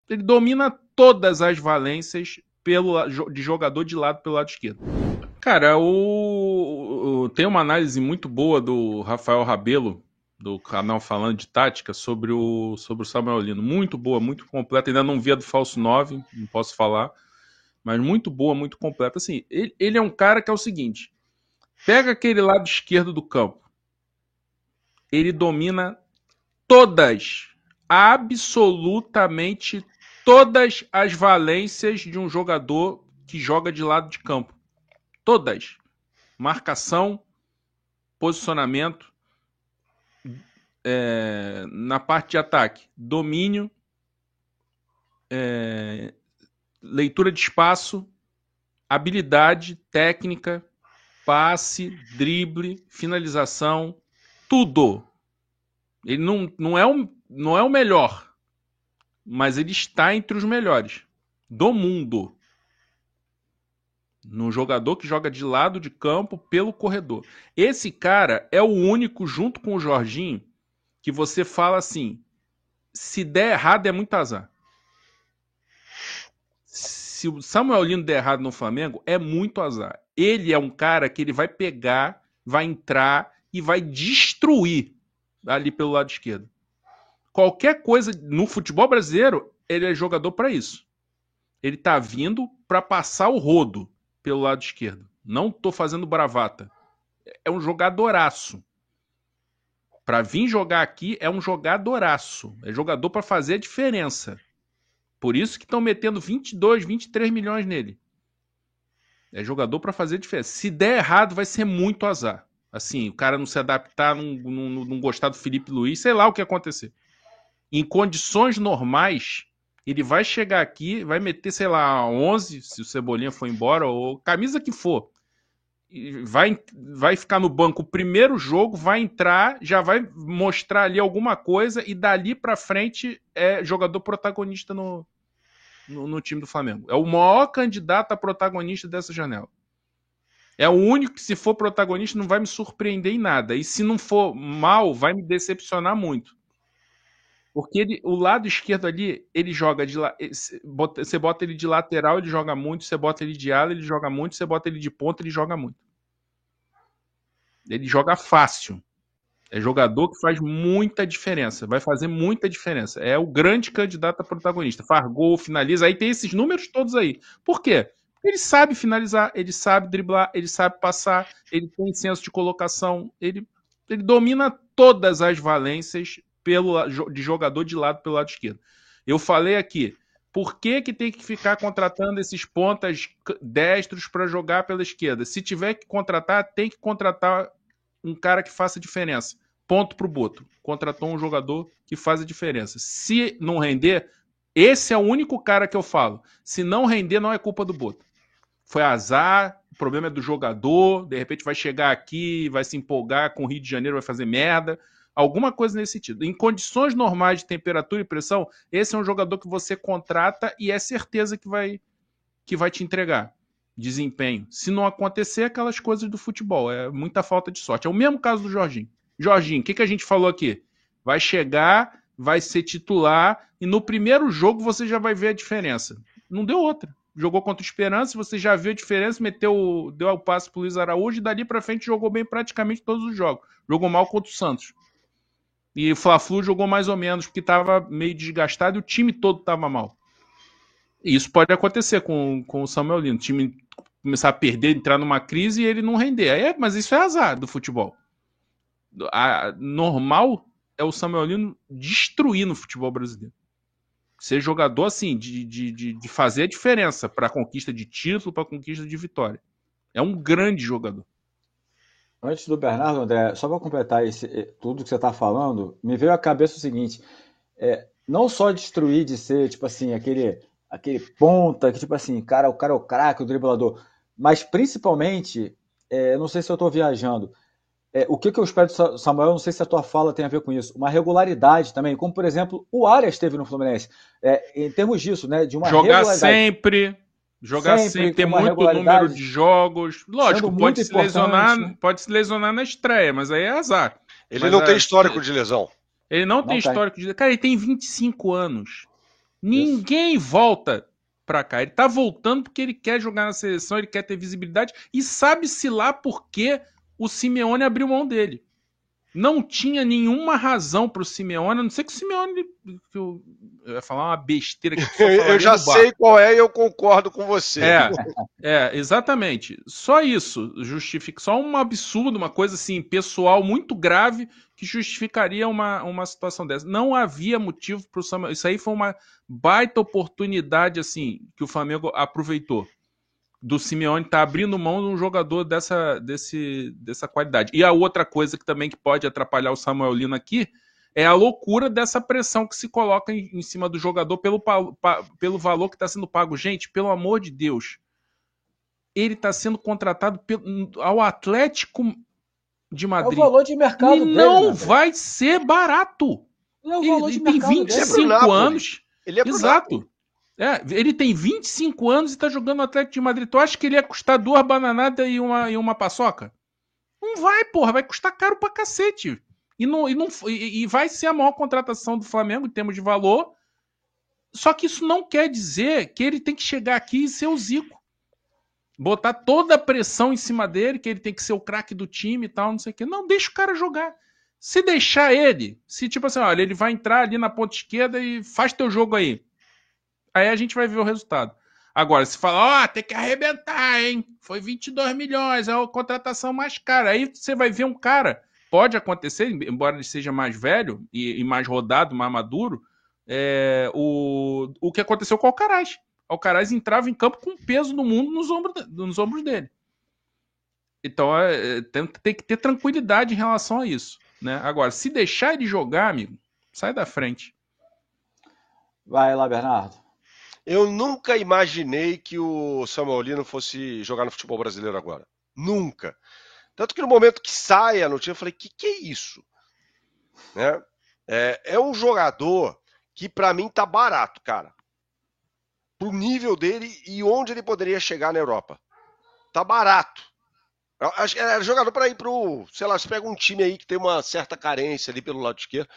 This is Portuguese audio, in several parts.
Ele domina todas as valências de jogador de lado pelo lado esquerdo. Cara, tem uma análise muito boa do Rafael Rabelo, do canal Falando de Tática, sobre o Samuel Lino. Muito boa, muito completa. Ainda não vi a do Falso 9, não posso falar. Mas muito boa, muito completa. Assim, ele é um cara que é o seguinte: pega aquele lado esquerdo do campo. Ele domina todas, absolutamente todas as valências de um jogador que joga de lado de campo. Todas. Marcação, posicionamento, na parte de ataque, domínio, leitura de espaço, habilidade, técnica, passe, drible, finalização, tudo. Ele não é o melhor, mas ele está entre os melhores do mundo. No jogador que joga de lado de campo pelo corredor. Esse cara é o único, junto com o Jorginho, que você fala assim: se der errado é muito azar. Se o Samuel Lino der errado no Flamengo, é muito azar. Ele é um cara que ele vai pegar, vai entrar e vai destruir ali pelo lado esquerdo. Qualquer coisa no futebol brasileiro, ele é jogador para isso. Ele tá vindo para passar o rodo pelo lado esquerdo. Não tô fazendo bravata. É um jogadoraço. Para vir jogar aqui, é um jogadoraço. É jogador para fazer a diferença. Por isso que estão metendo 22, 23 milhões nele. É jogador para fazer a diferença. Se der errado, vai ser muito azar. Assim, o cara não se adaptar, não gostar do Felipe Luiz, sei lá o que acontecer. Em condições normais, ele vai chegar aqui, vai meter, sei lá, 11, se o Cebolinha for embora, ou camisa que for. Vai ficar no banco o primeiro jogo, vai entrar, já vai mostrar ali alguma coisa e dali pra frente é jogador protagonista no time do Flamengo. É o maior candidato a protagonista dessa janela. É o único que, se for protagonista, não vai me surpreender em nada. E se não for mal, vai me decepcionar muito. Porque o lado esquerdo ali, ele joga você bota ele de lateral, ele joga muito. Você bota ele de ala, ele joga muito. Você bota ele de ponta, ele joga muito. Ele joga fácil. É jogador que faz muita diferença. Vai fazer muita diferença. É o grande candidato a protagonista. Faz gol, finaliza. Aí tem esses números todos aí. Por quê? Ele sabe finalizar, ele sabe driblar, ele sabe passar, ele tem senso de colocação. Ele domina todas as valências de jogador de lado pelo lado esquerdo. Eu falei aqui, por que tem que ficar contratando esses pontas destros para jogar pela esquerda? Se tiver que contratar, tem que contratar um cara que faça diferença. Ponto pro Boto. Contratou um jogador que faz a diferença. Se não render, esse é o único cara que eu falo. Se não render, não é culpa do Boto. Foi azar, o problema é do jogador, de repente vai chegar aqui, vai se empolgar com o Rio de Janeiro, vai fazer merda. Alguma coisa nesse sentido. Em condições normais de temperatura e pressão, esse é um jogador que você contrata e é certeza que vai te entregar desempenho. Se não acontecer, aquelas coisas do futebol. É muita falta de sorte. É o mesmo caso do Jorginho. Jorginho, o que a gente falou aqui? Vai chegar, vai ser titular e no primeiro jogo você já vai ver a diferença. Não deu outra. Jogou contra o Esperança, você já viu a diferença, deu o passe pro Luiz Araújo e dali pra frente jogou bem praticamente todos os jogos. Jogou mal contra o Santos. E o Fla-Flu jogou mais ou menos, porque estava meio desgastado e o time todo estava mal. E isso pode acontecer com o Samuel Lino. O time começar a perder, entrar numa crise e ele não render. Mas isso é azar do futebol. Normal é o Samuel Lino destruir no futebol brasileiro. Ser jogador, assim, de fazer a diferença para a conquista de título, para a conquista de vitória. É um grande jogador. Antes do Bernardo, André, só para completar tudo que você está falando, me veio à cabeça o seguinte: não só destruir de ser, tipo assim, aquele ponta, que tipo assim, o cara é o craque, o driblador, mas principalmente, não sei se eu estou viajando, o que eu espero do Samuel, não sei se a tua fala tem a ver com isso, uma regularidade também, como por exemplo, o Arias teve no Fluminense, em termos disso, né, de uma regularidade. Jogar sempre, ter muito número de jogos. Lógico, pode se lesionar na estreia, mas aí é azar. Ele não tem histórico de lesão. Ele não tem histórico de lesão. Cara, ele tem 25 anos. Ninguém volta pra cá. Ele tá voltando porque ele quer jogar na seleção, ele quer ter visibilidade e sabe-se lá por que o Simeone abriu mão dele. Não tinha nenhuma razão pro Simeone, a não ser que o Simeone... Eu ia falar uma besteira que eu já sei qual é e eu concordo com você. Exatamente. Só isso justifica, só um absurdo, uma coisa assim, pessoal muito grave que justificaria uma situação dessa. Não havia motivo para o Samuel. Isso aí foi uma baita oportunidade assim que o Flamengo aproveitou. Do Simeone tá abrindo mão de um jogador dessa qualidade. E a outra coisa que também que pode atrapalhar o Samuel Lino aqui é a loucura dessa pressão que se coloca em cima do jogador pelo valor que está sendo pago. Gente, pelo amor de Deus, ele está sendo contratado ao Atlético de Madrid. É o valor de mercado dele. Não vai ser barato. É o valor de mercado dele. Ele tem 25 anos. Ele é Exato. Ele tem 25 anos e está jogando no Atlético de Madrid. Tu acha que ele ia custar 2 bananadas e uma paçoca? Não vai, porra. Vai custar caro pra cacete. E vai ser a maior contratação do Flamengo em termos de valor. Só que isso não quer dizer que ele tem que chegar aqui e ser o Zico. Botar toda a pressão em cima dele, que ele tem que ser o craque do time e tal, não sei o quê. Não, deixa o cara jogar. Se deixar ele, se tipo assim, olha, ele vai entrar ali na ponta esquerda e faz teu jogo aí. Aí a gente vai ver o resultado. Agora, se falar, tem que arrebentar, hein? Foi 22 milhões, é a contratação mais cara. Aí você vai ver um cara, pode acontecer, embora ele seja mais velho e mais rodado, mais maduro, o que aconteceu com o Alcaraz. O Alcaraz entrava em campo com o peso do mundo nos ombros dele. Então, tem que ter tranquilidade em relação a isso, né? Agora, se deixar ele jogar, amigo, sai da frente. Vai lá, Bernardo. Eu nunca imaginei que o Samuel Lino fosse jogar no futebol brasileiro agora. Nunca. Tanto que no momento que sai a notícia, eu falei, que é isso? Né? É um jogador que pra mim tá barato, cara. Pro nível dele e onde ele poderia chegar na Europa. Tá barato. Acho que era jogador pra ir pro... Sei lá, você pega um time aí que tem uma certa carência ali pelo lado esquerdo.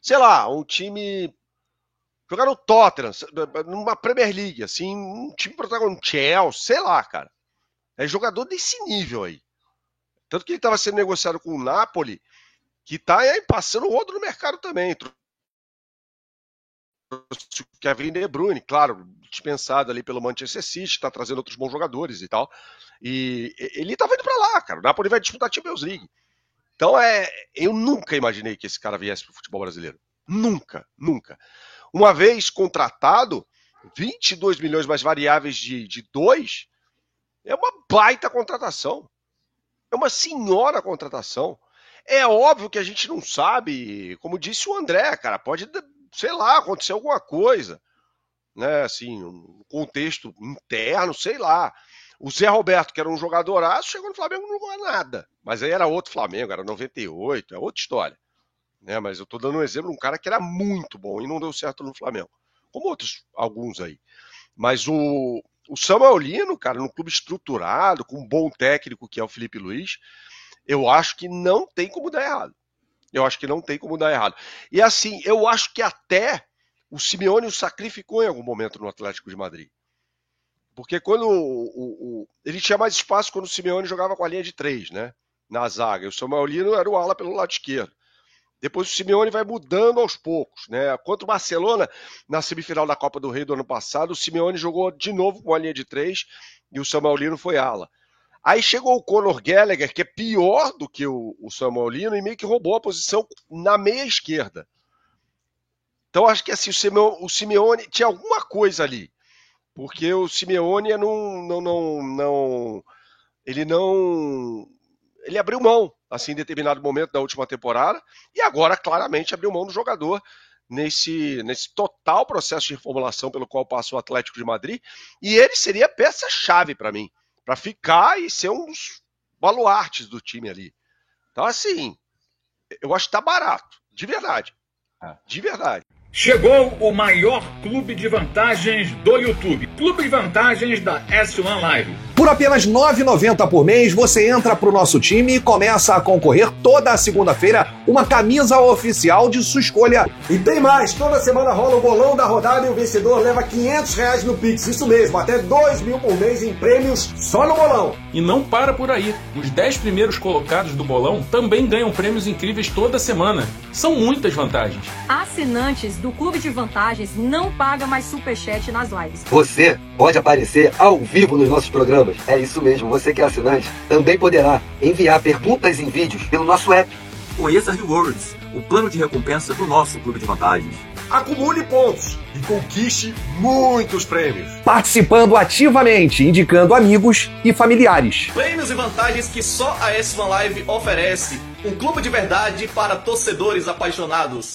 Sei lá, um time... Jogar no Tottenham, numa Premier League, assim, um time protagonista, Chelsea, sei lá, cara. É jogador desse nível aí. Tanto que ele estava sendo negociado com o Napoli, que tá aí passando o rodo no mercado também. O Kevin De Bruyne, claro, dispensado ali pelo Manchester City, tá trazendo outros bons jogadores e tal. E ele tava indo pra lá, cara. O Napoli vai disputar a Champions League. Então, eu nunca imaginei que esse cara viesse pro futebol brasileiro. Nunca, nunca. Uma vez contratado, 22 milhões mais variáveis de 2, é uma baita contratação. É uma senhora contratação. É óbvio que a gente não sabe, como disse o André, cara, pode, sei lá, acontecer alguma coisa, né, assim, um contexto interno, sei lá. O Zé Roberto, que era um jogadoraço, chegou no Flamengo e não jogou nada. Mas aí era outro Flamengo, era 98, é outra história. Né, mas eu estou dando um exemplo de um cara que era muito bom e não deu certo no Flamengo. Como alguns aí. Mas o Samuel Lino, cara, num clube estruturado, com um bom técnico que é o Felipe Luiz, eu acho que não tem como dar errado. E assim, eu acho que até o Simeone o sacrificou em algum momento no Atlético de Madrid. Porque quando ele tinha mais espaço quando o Simeone jogava com a linha de 3, né? Na zaga. E o Samuel Lino era o ala pelo lado esquerdo. Depois o Simeone vai mudando aos poucos, né? Contra o Barcelona, na semifinal da Copa do Rei do ano passado, o Simeone jogou de novo com a linha de 3 e o Samuel Lino foi ala. Aí chegou o Conor Gallagher, que é pior do que o Samuel Lino, e meio que roubou a posição na meia esquerda. Então acho que assim, o Simeone tinha alguma coisa ali. Porque o Simeone ele abriu mão, assim, em determinado momento da última temporada, e agora, claramente, abriu mão do jogador nesse total processo de reformulação pelo qual passa o Atlético de Madrid, e ele seria peça-chave para mim, para ficar e ser um dos baluartes do time ali. Então, assim, eu acho que tá barato, de verdade. De verdade. Chegou o maior clube de vantagens do YouTube. Clube de vantagens da S1 Live. Por apenas R$ 9,90 por mês, você entra pro nosso time e começa a concorrer toda a segunda-feira uma camisa oficial de sua escolha. E tem mais, toda semana rola o bolão da rodada e o vencedor leva R$500 no Pix, isso mesmo, até 2 mil por mês em prêmios só no bolão. E não para por aí, os 10 primeiros colocados do bolão também ganham prêmios incríveis toda semana. São muitas vantagens. Assinantes do Clube de Vantagens não pagam mais superchat nas lives. Você pode aparecer ao vivo nos nossos programas. É isso mesmo, você que é assinante também poderá enviar perguntas em vídeos pelo nosso app. Conheça Rewards, o plano de recompensa do nosso Clube de Vantagens. Acumule pontos e conquiste muitos prêmios. Participando ativamente, indicando amigos e familiares. Prêmios e vantagens que só a S1 Live oferece. Um clube de verdade para torcedores apaixonados.